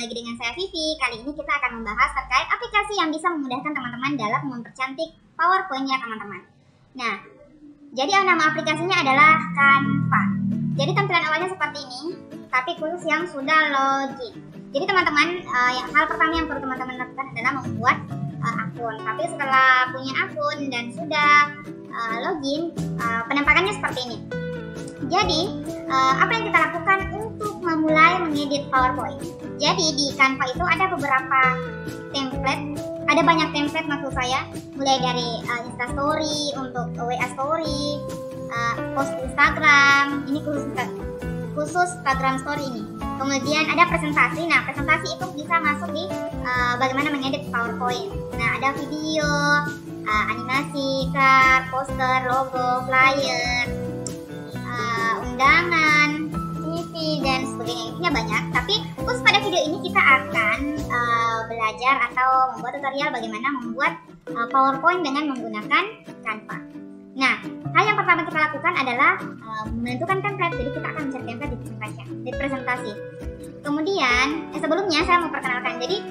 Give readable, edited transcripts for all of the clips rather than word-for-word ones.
Ketemu lagi dengan saya Vivi. Kali ini kita akan membahas terkait aplikasi yang bisa memudahkan teman-teman dalam mempercantik PowerPoint-nya teman-teman. Nah, jadi nama aplikasinya adalah Canva. Jadi tampilan awalnya seperti ini, tapi khusus yang sudah login. Jadi teman-teman, hal pertama yang perlu teman-teman lakukan adalah membuat akun. Tapi setelah punya akun dan sudah login, penampakannya seperti ini. Jadi, apa yang kita lakukan untuk memulai mengedit PowerPoint? Jadi di Canva itu ada beberapa template, ada banyak template maksud saya, mulai dari Instastory, untuk WA Story, post Instagram, ini khusus Instagram Story ini. Kemudian ada presentasi. Nah, presentasi itu bisa masuk di bagaimana mengedit PowerPoint. Nah, ada video, animasi, card, poster, logo, flyer, undangan, TV dan sebagainya. Intinya banyak. Tapi khusus pada video ini kita akan belajar atau membuat tutorial bagaimana membuat PowerPoint dengan menggunakan Canva. Nah, hal yang pertama kita lakukan adalah menentukan template. Jadi kita akan mencari template di presentasi. Kemudian, sebelumnya saya mau perkenalkan. Jadi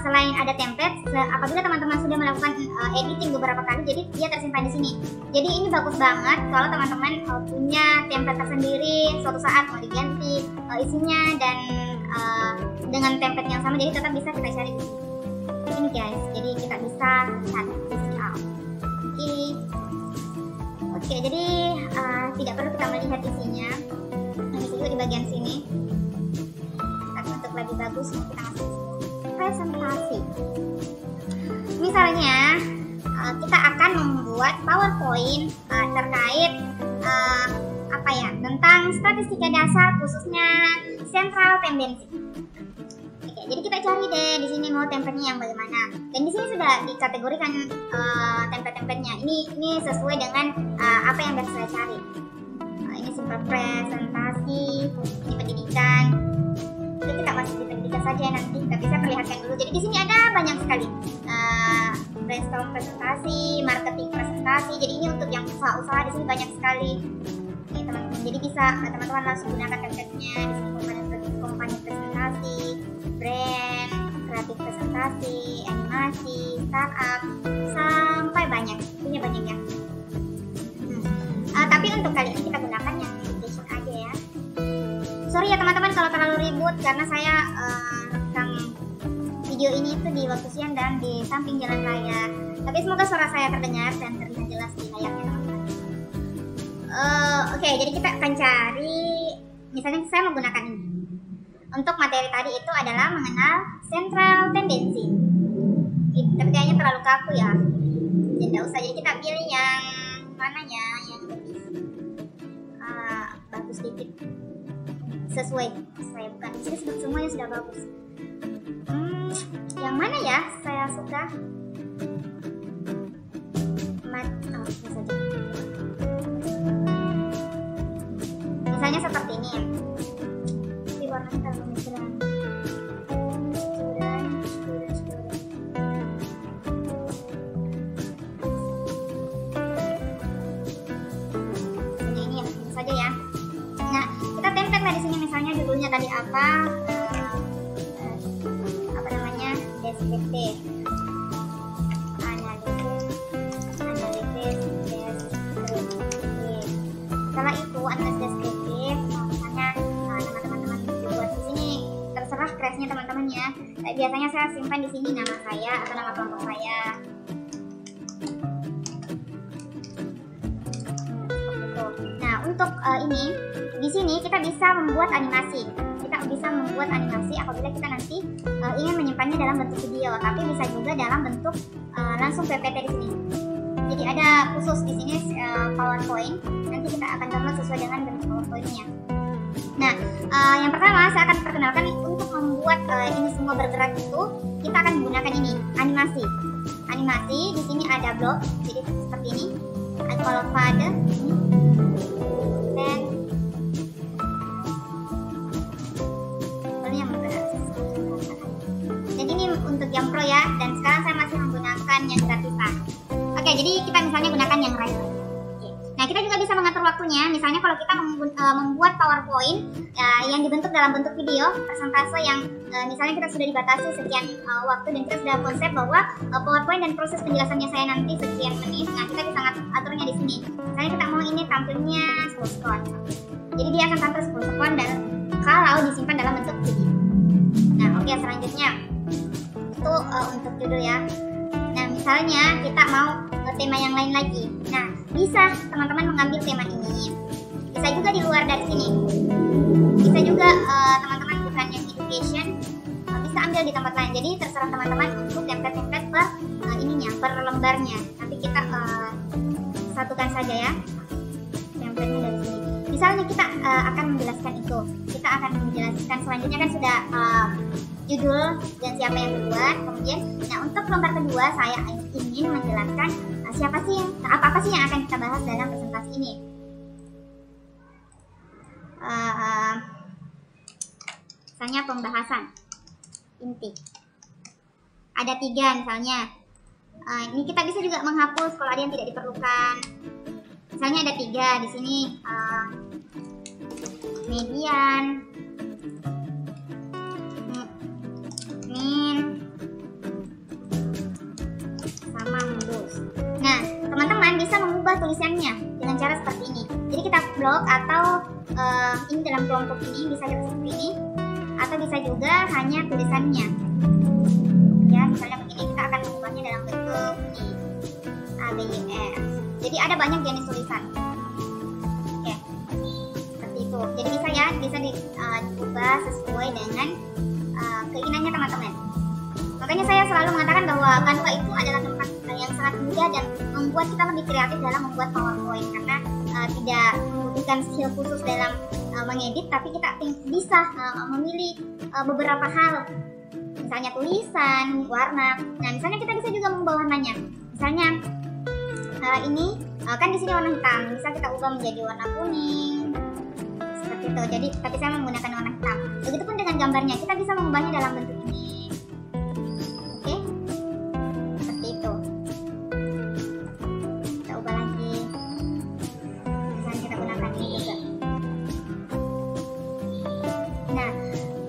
selain ada template, apabila teman-teman sudah melakukan editing beberapa kali, jadi dia tersimpan di sini. Jadi ini bagus banget kalau teman-teman punya template tersendiri, suatu saat mau diganti isinya dan dengan template yang sama, jadi tetap bisa kita cari di sini. Ini guys, jadi kita bisa cari di sini. Oke, jadi tidak perlu kita melihat isinya. Nah, itu juga di bagian sini. Tapi untuk lebih bagus kita kasih presentasi. Misalnya kita akan membuat PowerPoint terkait tentang statistika dasar khususnya sentral tendensi. Oke, jadi kita cari deh di sini mau template-nya yang bagaimana. Dan di sini sudah dikategorikan template-templatenya. Ini sesuai dengan apa yang biasa saya cari. Ini simple presentasi, ini pendidikan. Itu kita masuk di pendidikan saja nanti. Tapi saya perlihatkan dulu. Jadi di sini ada banyak sekali. Brainstorm presentasi, marketing presentasi. Jadi ini untuk yang usaha-usaha di sini banyak sekali. Ini teman-teman. Jadi bisa teman-teman langsung gunakan template-nya. Di sini kompani presentasi, brand, kreatif presentasi, animasi, startup, sampai banyak. Punya banyak ya. Tapi untuk kali ini kita gunakan yang presentation aja ya. Sorry ya teman-teman kalau terlalu ribut karena saya rekam video ini itu di waktu siang dan di samping jalan raya. Tapi semoga suara saya terdengar dan terlihat jelas di layarnya teman-teman. Oke, jadi kita akan cari, misalnya saya menggunakan ini. Untuk materi tadi itu adalah mengenal central tendency. Tapi kayaknya terlalu kaku ya. Tidak usah, jadi kita pilih yang mananya yang lebih bagus dikit. Sesuai saya bukan di sini semuanya sudah bagus. Yang mana ya saya suka? Ini saja. Misalnya seperti ini ya. Di warna terlalu cerah. Ini saja ya. Nah, kita template lah di sini misalnya judulnya tadi apa namanya, deskriptif, analisis, deskriptif. Setelah itu analisis deskriptif, misalnya nama teman-teman buat di sini terserah crashnya teman-teman ya. Biasanya saya simpan di sini nama saya atau nama kelompok saya. Nah, untuk ini di sini kita bisa membuat animasi. Kita bisa membuat animasi apabila kita nanti ingin menyimpannya dalam bentuk video, tapi bisa juga dalam bentuk langsung PPT di sini. Jadi ada khusus di sini PowerPoint. Nanti kita akan download sesuai dengan bentuk PowerPoint-nya. Nah, yang pertama saya akan perkenalkan untuk membuat ini semua bergerak itu kita akan menggunakan ini animasi. Animasi di sini ada blok, jadi seperti ini. Ada color pada ini. Dan ini untuk yang pro ya, dan sekarang saya masih menggunakan yang gratisan. Oke, jadi kita misalnya gunakan yang right. Nah, kita juga bisa mengatur waktunya. Misalnya kalau kita membuat PowerPoint yang dibentuk dalam bentuk video, persentase yang misalnya kita sudah dibatasi sekian waktu dan kita sudah konsep bahwa PowerPoint dan proses penjelasannya saya nanti sekian menit. Nah, kita bisa aturnya di sini. Misalnya kita mau ini tampilnya 10 sekon. Jadi dia akan tampil 10 sekon dan kalau disimpan dalam bentuk video. Nah, oke, selanjutnya itu untuk judul ya. Nah, misalnya kita mau tema yang lain lagi. Nah, bisa teman-teman mengambil tema ini. Bisa juga di luar dari sini. Bisa juga teman-teman bukan yang education, bisa ambil di tempat lain. Jadi terserah teman-teman untuk template-template per lembarnya. Nanti kita satukan saja ya template-nya dari sini. Misalnya kita akan menjelaskan itu. Kita akan menjelaskan selanjutnya kan sudah judul dan siapa yang membuat. Kemudian, nah untuk lembar kedua saya ingin menjelaskan apa sih yang akan kita bahas dalam presentasi ini. Misalnya pembahasan inti. Ada 3 misalnya. Ini kita bisa juga menghapus kalau ada yang tidak diperlukan. Misalnya ada 3 di sini. Median, min, sama modus. Nah, teman-teman bisa mengubah tulisannya dengan cara seperti ini. Jadi kita blok atau ini dalam kelompok ini bisa seperti ini, atau bisa juga hanya tulisannya. Ya, misalnya begini, kita akan mengubahnya dalam bentuk ini ABYR. Jadi ada banyak jenis tulisan. Oke, seperti itu. Jadi bisa diubah sesuai dengan keinginannya teman-teman. Makanya saya selalu mengatakan bahwa Canva itu adalah tempat yang sangat mudah dan membuat kita lebih kreatif dalam membuat PowerPoint karena tidak membutuhkan skill khusus dalam mengedit, tapi kita bisa memilih beberapa hal, misalnya tulisan, warna. Nah, misalnya kita bisa juga mengubah warnanya. Misalnya ini kan di sini warna hitam, bisa kita ubah menjadi warna kuning seperti itu. Jadi tapi saya menggunakan warna hitam. Begitupun dengan gambarnya, kita bisa mengubahnya dalam bentuk ini. Oke, seperti itu. Kita ubah lagi. Misalnya kita gunakan ini juga. Nah,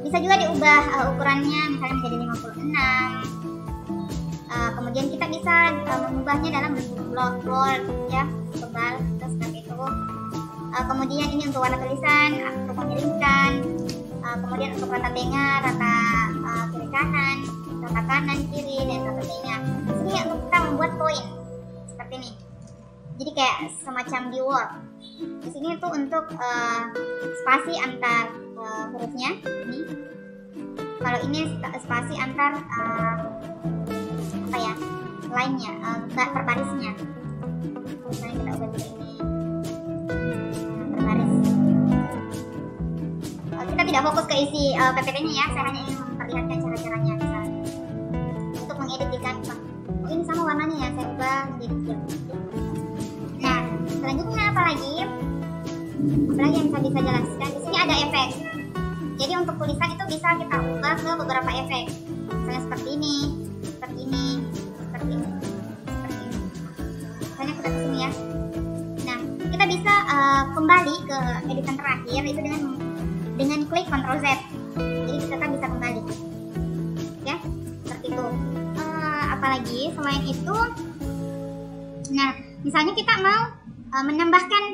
bisa juga diubah ukurannya misalnya menjadi 56. Kemudian kita bisa mengubahnya dalam bentuk bold ya, tebal, terus seperti itu. Kemudian ini untuk warna tulisan, untuk mengirimkan. Kemudian untuk rata tengah, rata kiri kanan, rata kanan kiri, dan rata tengah. Di sini untuk kita membuat poin seperti ini. Jadi kayak semacam di Word. Di sini itu untuk spasi antar hurufnya. Ini. Kalau ini spasi antar lainnya, per barisnya. Misalnya kita ubah ini per baris. Kita tidak fokus ke isi PPT-nya ya, saya hanya ingin memperlihatkan cara-caranya misalnya untuk mengedit di Canva. Oh, ini sama warnanya ya, saya ubah menjadi hijau. Nah, selanjutnya apa lagi yang saya bisa jelaskan? Di sini ada efek. Jadi untuk tulisan itu bisa kita ubah ke beberapa efek. Misalnya seperti ini, seperti ini, seperti ini, seperti ini. Misalnya kita kesini ya. Nah, kita bisa kembali ke editan terakhir itu dengan klik Ctrl Z. Jadi kita bisa kembali. Ya, seperti itu. Apalagi selain itu, nah, misalnya kita mau menambahkan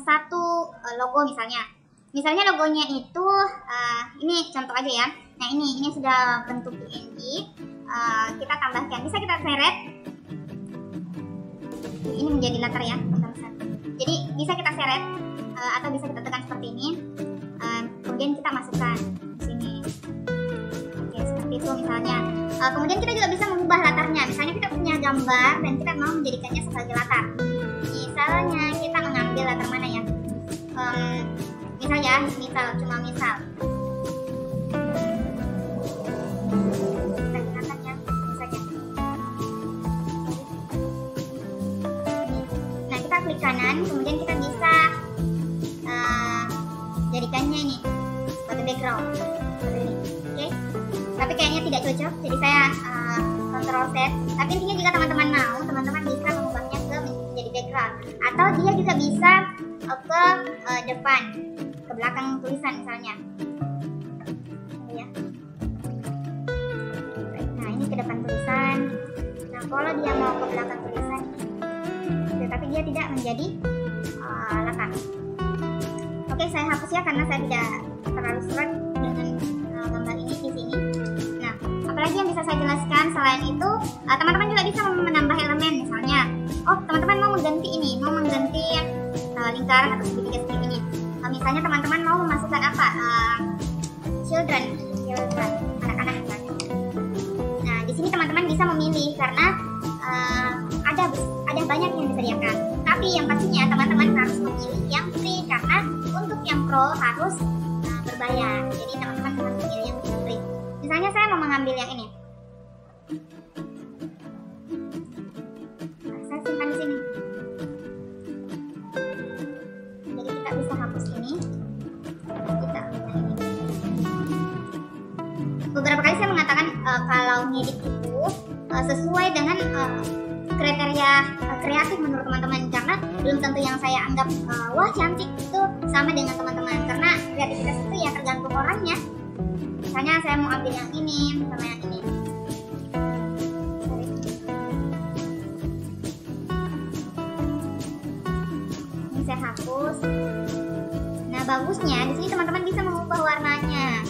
satu logo misalnya. Misalnya logonya itu ini contoh aja ya. Nah, ini sudah bentuk PNG. Kita tambahkan, bisa kita seret. Ini menjadi latar ya, jadi bisa kita seret atau bisa kita tekan seperti ini. Kemudian kita masukkan di sini. Oke, seperti itu misalnya. Kemudian kita juga bisa mengubah latarnya. Misalnya kita punya gambar dan kita mau menjadikannya sebagai latar. Misalnya kita mengambil latar mana ya? Misal cuma misal. Kita gunakan ya, saja. Nah, kita klik kanan, kemudian kita bisa jadikannya ini foto background seperti ini. Oke. Tapi kayaknya tidak cocok, jadi saya Ctrl Z. Tapi intinya jika teman-teman mau, teman-teman bisa mengubahnya ke menjadi background atau dia juga bisa ke depan, ke belakang tulisan misalnya. Ya. Nah ini ke depan tulisan. Nah kalau dia mau ke belakang tulisan, tetapi dia tidak menjadi latar. Oke, saya hapus ya karena saya tidak terlalu seret dengan gambar ini di sini. Nah, apalagi yang bisa saya jelaskan selain itu, teman-teman juga bisa menambah elemen. Misalnya, oh teman-teman mau mengganti ini, mau mengganti lingkaran atau segitiga seperti ini. Misalnya teman-teman mau memasukkan apa? Children, anak-anak misalnya. Nah, di sini teman-teman bisa memilih karena ada banyak yang disediakan. Tapi yang pastinya teman-teman harus memilih yang free karena untuk yang pro harus berbayar. Jadi teman-teman harus memilih yang free. Misalnya saya mau mengambil yang ini. Nah, saya simpan di sini. Jadi kita bisa hapus ini. Kita ambil ini. Beberapa kali saya mengatakan kalau ngedit itu sesuai dengan kriteria kreatif menurut teman-teman, karena belum tentu yang saya anggap wah cantik itu sama dengan teman-teman, karena kreativitas itu ya tergantung orangnya. Misalnya saya mau ambil yang ini sama yang ini. Ini saya hapus. Nah bagusnya di sini teman-teman bisa mengubah warnanya.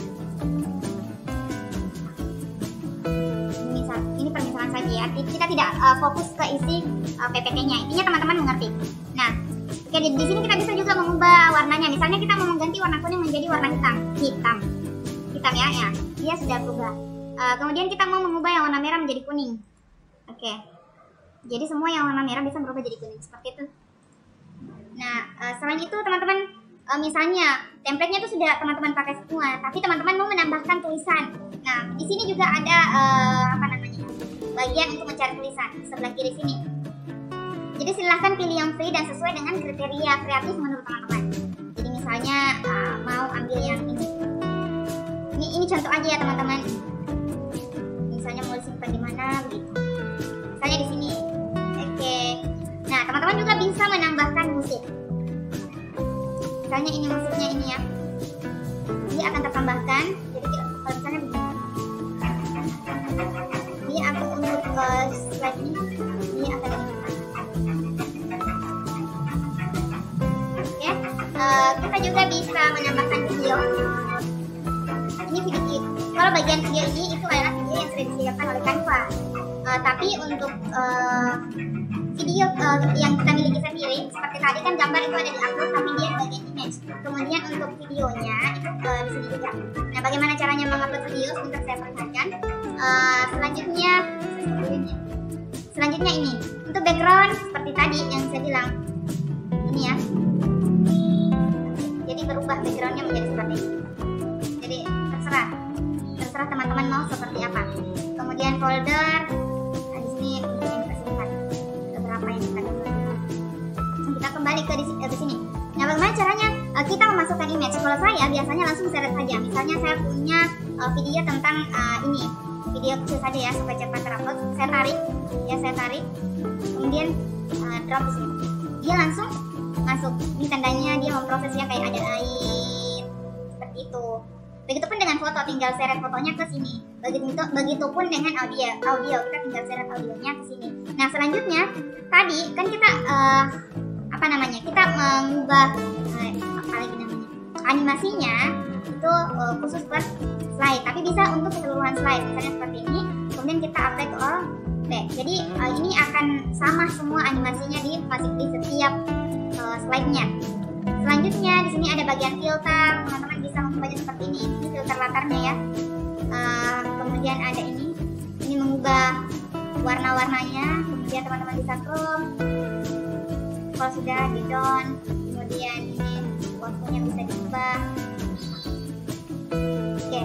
Ini permisalan saja ya, kita tidak fokus ke isi PPT-nya, intinya teman-teman mengerti. Nah, oke, di sini kita bisa juga mengubah warnanya. Misalnya kita mau mengganti warna kuning menjadi warna hitam ya, dia sudah berubah. Kemudian kita mau mengubah yang warna merah menjadi kuning. Oke, jadi semua yang warna merah bisa berubah jadi kuning seperti itu. Nah, selain itu teman-teman, misalnya template-nya itu sudah teman-teman pakai semua, tapi teman-teman mau menambahkan tulisan. Nah, di sini juga ada bagian untuk mencari tulisan sebelah kiri sini. Jadi silahkan pilih yang free dan sesuai dengan kriteria kreatif menurut teman-teman. Jadi misalnya mau ambil yang ini. Ini contoh aja ya teman-teman. Misalnya mau simpan di mana begitu. Misalnya di sini. Oke. Nah, teman-teman juga bisa menambahkan musik. Misalnya ini musiknya ini ya. Ini akan tertambahkan. Jadi kalau misalnya begini. Ini aku untuk slide ini akan ya. Kita juga bisa menambahkan video. Ini video. Kalau bagian video ini itu adalah video yang sudah disediakan oleh Canva. Tapi untuk video yang kita miliki sendiri, seperti tadi kan gambar itu ada di upload tapi dia di bagian image. Kemudian untuk videonya itu di sini juga. Nah, bagaimana caranya mengupload video? Sebentar saya perlihatkan. Selanjutnya ini untuk background seperti tadi yang saya bilang ini ya. Jadi berubah backgroundnya menjadi seperti ini. Jadi terserah teman-teman mau seperti apa. Kemudian folder, nah di sini yang kita simpan beberapa yang kita simpan. Kita kembali ke sini. Nah, bagaimana caranya kita memasukkan image? Kalau saya biasanya langsung seret saja. Misalnya saya punya video tentang ini. Video kecil saja ya supaya cepat terupload. Saya tarik, kemudian drop di sini. Dia langsung masuk. Ini tandanya dia memprosesnya kayak ada air seperti itu. Begitupun dengan foto, tinggal seret fotonya ke sini. Begitupun dengan audio kita tinggal seret audionya ke sini. Nah selanjutnya tadi kan kita kita mengubah animasinya itu khusus per slide, tapi bisa untuk keseluruhan slide, misalnya seperti ini. Kemudian kita apply ke all back. Jadi ini akan sama semua animasinya di setiap slide-nya. Selanjutnya di sini ada bagian filter, teman-teman bisa mengubahnya seperti ini. Ini filter latarnya ya. Kemudian ada ini mengubah warna-warnanya. Kemudian teman-teman bisa scroll. Kalau sudah di down, kemudian ini waktunya bisa diubah. Oke,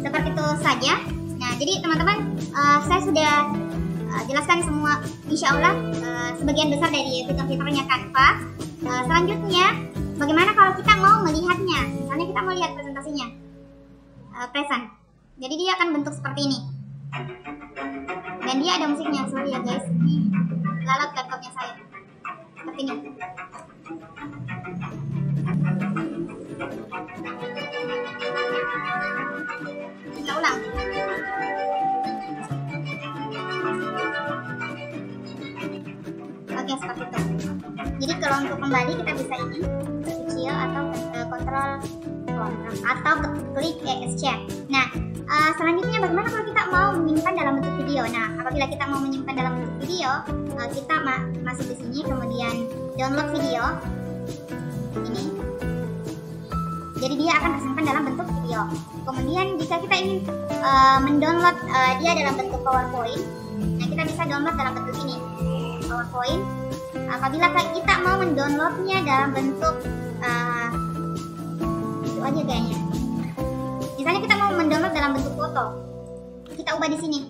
seperti itu saja. Nah, jadi teman-teman, saya sudah jelaskan semua, insya Allah sebagian besar dari fitur-fiturnya Canva. Selanjutnya, bagaimana kalau kita mau melihatnya? Misalnya kita mau lihat presentasinya, present. Jadi dia akan bentuk seperti ini. Dan dia ada musiknya, sorry ya guys. Ini lalat laptopnya saya. seperti ini. Kita ulang. Oke, seperti itu. Jadi kalau untuk kembali kita bisa ini kecil atau kontrol atau klik escape. Nah, selanjutnya bagaimana kalau kita mau menyimpan dalam bentuk video? Nah, apabila kita mau menyimpan dalam bentuk video, kita masuk di sini, kemudian download video ini. Jadi dia akan tersimpan dalam bentuk video. Kemudian jika kita ingin mendownload dia dalam bentuk PowerPoint, nah kita bisa download dalam bentuk ini, PowerPoint. Apabila kita mau mendownloadnya dalam bentuk itu aja kayaknya. Misalnya kita mau mendownload dalam bentuk foto, kita ubah di sini,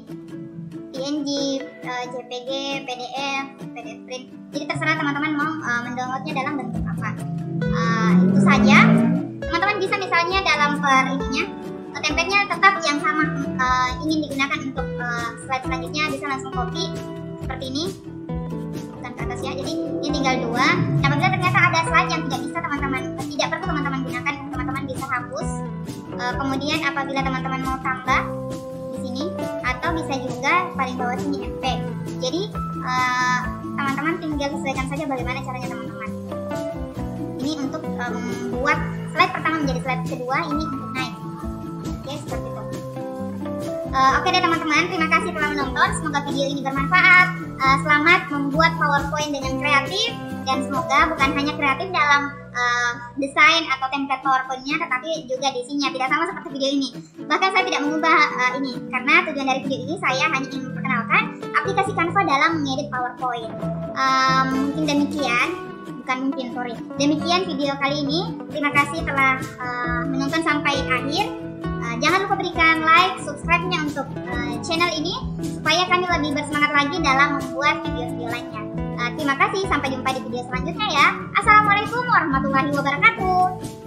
PNG, JPG, PDF, PDF print. Jadi terserah teman-teman mau mendownloadnya dalam bentuk apa. Itu saja. Teman-teman bisa misalnya dalam template-nya tetap yang sama ingin digunakan untuk slide selanjutnya, bisa langsung copy seperti ini, bukan ke atas ya. Jadi ini tinggal 2. Nah, apabila ternyata ada slide yang tidak perlu teman-teman gunakan, teman-teman bisa hapus. Kemudian apabila teman-teman mau tambah di sini, atau bisa juga paling bawah sini efek. Jadi teman-teman tinggal sesuaikan saja bagaimana caranya teman-teman. Ini untuk membuat slide pertama menjadi slide kedua, ini untuk naik. Oke, seperti itu. Oke deh teman-teman, terima kasih telah menonton. Semoga video ini bermanfaat. Selamat membuat PowerPoint dengan kreatif, dan semoga bukan hanya kreatif dalam desain atau template PowerPoint-nya, tetapi juga di isinya tidak sama seperti video ini. Bahkan saya tidak mengubah ini, karena tujuan dari video ini saya hanya ingin memperkenalkan aplikasi Canva dalam mengedit PowerPoint. Mungkin demikian. Demikian video kali ini. Terima kasih telah menonton sampai akhir. Jangan lupa berikan like, subscribe-nya untuk channel ini supaya kami lebih bersemangat lagi dalam membuat video-video lainnya. Terima kasih, sampai jumpa di video selanjutnya ya. Assalamualaikum warahmatullahi wabarakatuh.